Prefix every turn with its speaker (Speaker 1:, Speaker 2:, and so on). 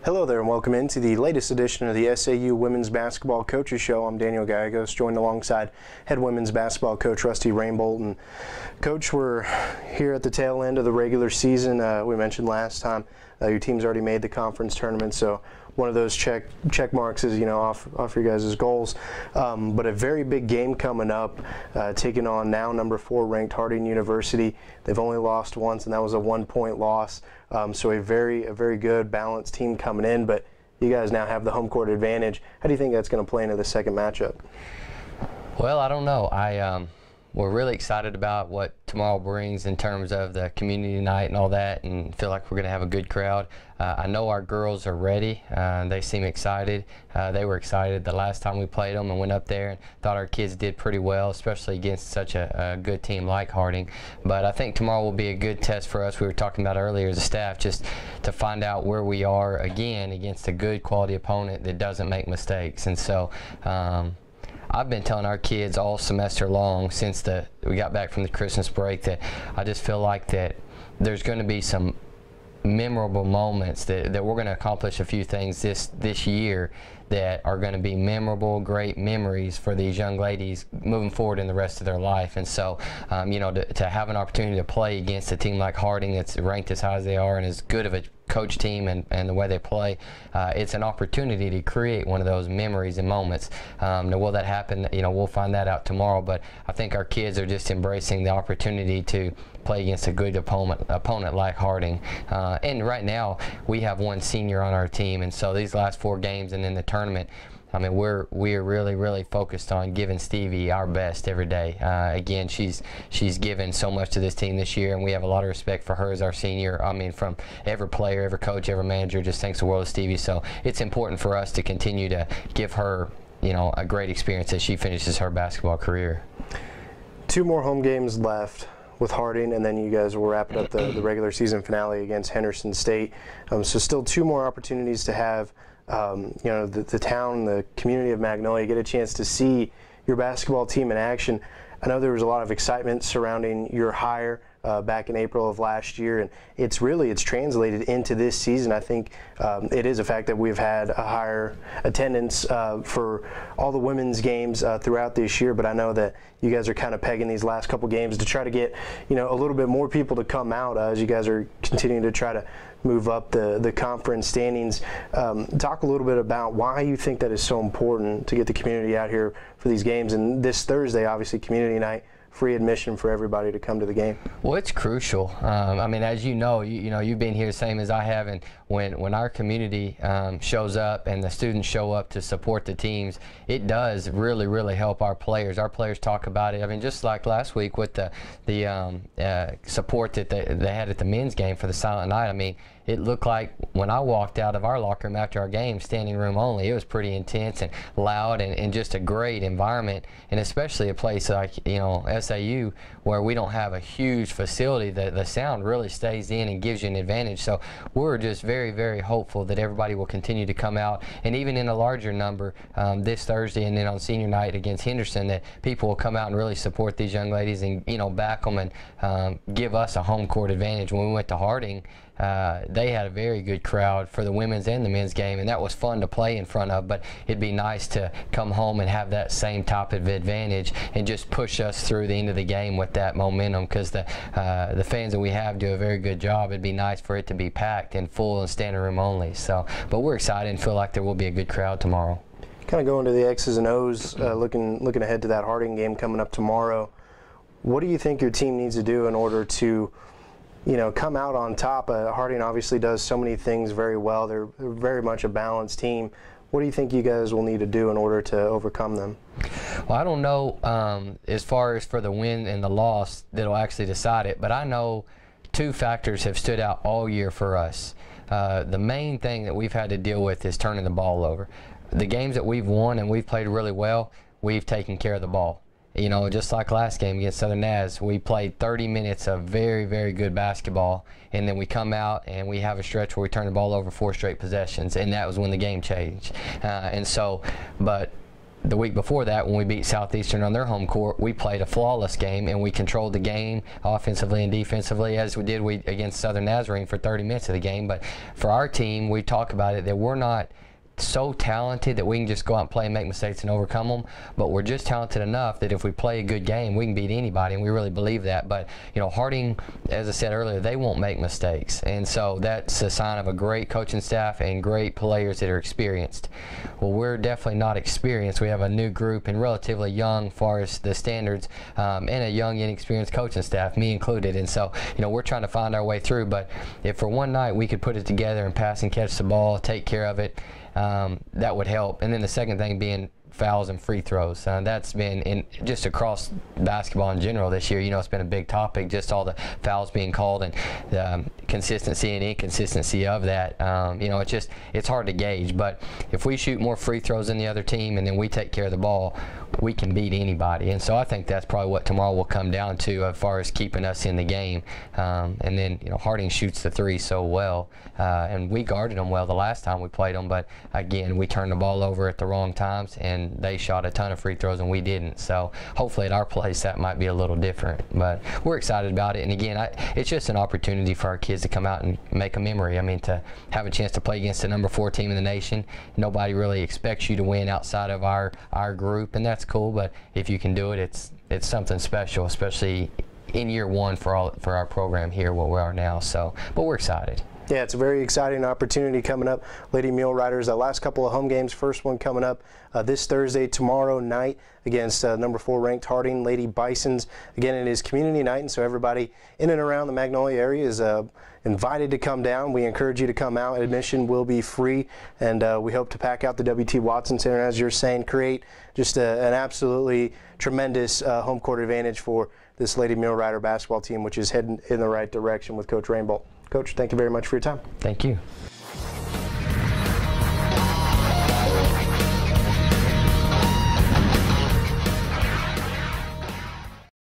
Speaker 1: Hello there and welcome into the latest edition of the SAU Women's Basketball Coaches Show. I'm Daniel Gallegos, joined alongside head women's basketball coach Rusty Rainbolt. And Coach, we're here at the tail end of the regular season. We mentioned last time your team's already made the conference tournament, so one of those check marks is off your guys' goals. But a very big game coming up, taking on now number 4 ranked Harding University. They've only lost once, and that was a 1-point loss. So a very good balanced team coming in, but you guys now have the home court advantage. How do you think that's going to play into the second matchup?
Speaker 2: Well, I don't know. We're really excited about what tomorrow brings in terms of the community night and all that, and feel like we're going to have a good crowd. I know our girls are ready. They seem excited. They were excited the last time we played them and went up there and thought our kids did pretty well, especially against such a good team like Harding. But I think tomorrow will be a good test for us. We were talking about earlier as a staff, just to find out where we are again against a good quality opponent that doesn't make mistakes. And so I've been telling our kids all semester long since we got back from the Christmas break that I just feel like that there's going to be some memorable moments that we're going to accomplish a few things this year that are going to be memorable, great memories for these young ladies moving forward in the rest of their life. And so, to have an opportunity to play against a team like Harding that's ranked as high as they are and as good of a coach team and the way they play, it's an opportunity to create one of those memories and moments. Now, will that happen? We'll find that out tomorrow, but I think our kids are just embracing the opportunity to play against a good opponent like Harding. And right now, we have one senior on our team, and so these last 4 games and then the tournament, I mean, we're really focused on giving Stevie our best every day. Again, she's given so much to this team this year, and we have a lot of respect for her as our senior. I mean, from every player, every coach, every manager, just thanks the world of Stevie. So it's important for us to continue to give her, a great experience as she finishes her basketball career. 2
Speaker 1: more home games left with Harding, and then you guys will wrap it up the regular season finale against Henderson State. So still 2 more opportunities to have the town, the community of Magnolia get a chance to see your basketball team in action. I know there was a lot of excitement surrounding your hire back in April of last year, and it's translated into this season. I think it is a fact that we've had a higher attendance for all the women's games throughout this year, but I know that you guys are kind of pegging these last couple games to try to get a little bit more people to come out as you guys are continuing to try to move up the conference standings. Talk a little bit about why you think that is so important to get the community out here for these games, and this Thursday, obviously, community night, free admission for everybody to come to the game.
Speaker 2: Well, it's crucial. I mean, as you know, you've been here same as I have, and when our community shows up and the students show up to support the teams, it does really help our players. Our players talk about it. I mean, just like last week with the support that they had at the men's game for the Silent Night. I mean, it looked like when I walked out of our locker room after our game, standing room only, it was pretty intense and loud and just a great environment, and especially a place like SAU where we don't have a huge facility. The sound really stays in and gives you an advantage. So we're just very hopeful that everybody will continue to come out, and even in a larger number this Thursday and then on senior night against Henderson, that people will come out and really support these young ladies and back them and give us a home court advantage. When we went to Harding, they had a very good crowd for the women's and the men's game, and that was fun to play in front of, but it'd be nice to come home and have that same type of advantage and just push us through the end of the game with that momentum, because the fans that we have do a very good job. It'd be nice for it to be packed and full and standing room only. So, but we're excited and feel like there will be a good crowd tomorrow.
Speaker 1: Kind of going to the X's and O's, looking ahead to that Harding game coming up tomorrow. What do you think your team needs to do in order to come out on top? Harding obviously does so many things very well. They're very much a balanced team. What do you think you guys will need to do in order to overcome them?
Speaker 2: Well, I don't know as far as for the win and the loss that'll actually decide it, but I know 2 factors have stood out all year for us. The main thing that we've had to deal with is turning the ball over. The games that we've won and we've played really well, we've taken care of the ball. Just like last game against Southern Naz, we played 30 minutes of very good basketball, and then we come out and we have a stretch where we turn the ball over 4 straight possessions, and that was when the game changed. But the week before that, when we beat Southeastern on their home court, we played a flawless game and we controlled the game offensively and defensively as we did against Southern Nazarene for 30 minutes of the game. But for our team, we talk about it that we're not so talented that we can just go out and play and make mistakes and overcome them, but we're just talented enough that if we play a good game, we can beat anybody, and we really believe that. But Harding, as I said earlier, they won't make mistakes, and so that's a sign of a great coaching staff and great players that are experienced. Well, we're definitely not experienced. We have a new group and relatively young, far as the standards, and a young, inexperienced coaching staff, me included, and so we're trying to find our way through. But if for one night we could put it together and pass and catch the ball, take care of it, that would help. And then the second thing being fouls and free throws. That's been just across basketball in general this year. It's been a big topic, just all the fouls being called and the consistency and inconsistency of that. It's hard to gauge. But if we shoot more free throws than the other team and then we take care of the ball, we can beat anybody. And so I think that's probably what tomorrow will come down to as far as keeping us in the game. And then Harding shoots the three so well, and we guarded them well the last time we played them. But again, we turned the ball over at the wrong times, and they shot a ton of free throws and we didn't. So hopefully at our place that might be a little different. But we're excited about it. And again, it's just an opportunity for our kids to come out and make a memory. I mean, to have a chance to play against the number 4 team in the nation. Nobody really expects you to win outside of our group, and that's cool. But if you can do it, it's something special, especially in year one for our program here where we are now. So, but we're excited.
Speaker 1: Yeah, it's a very exciting opportunity coming up. Lady Mule Riders, the last couple of home games, first one coming up this Thursday, tomorrow night against number 4 ranked Harding Lady Bisons. Again, it is community night, and so everybody in and around the Magnolia area is invited to come down. We encourage you to come out. Admission will be free, and we hope to pack out the W.T. Watson Center, as you're saying, create just an absolutely tremendous home court advantage for this Lady Mule Rider basketball team, which is heading in the right direction with Coach Rainbolt. Coach, thank you very much for your time.
Speaker 2: Thank you.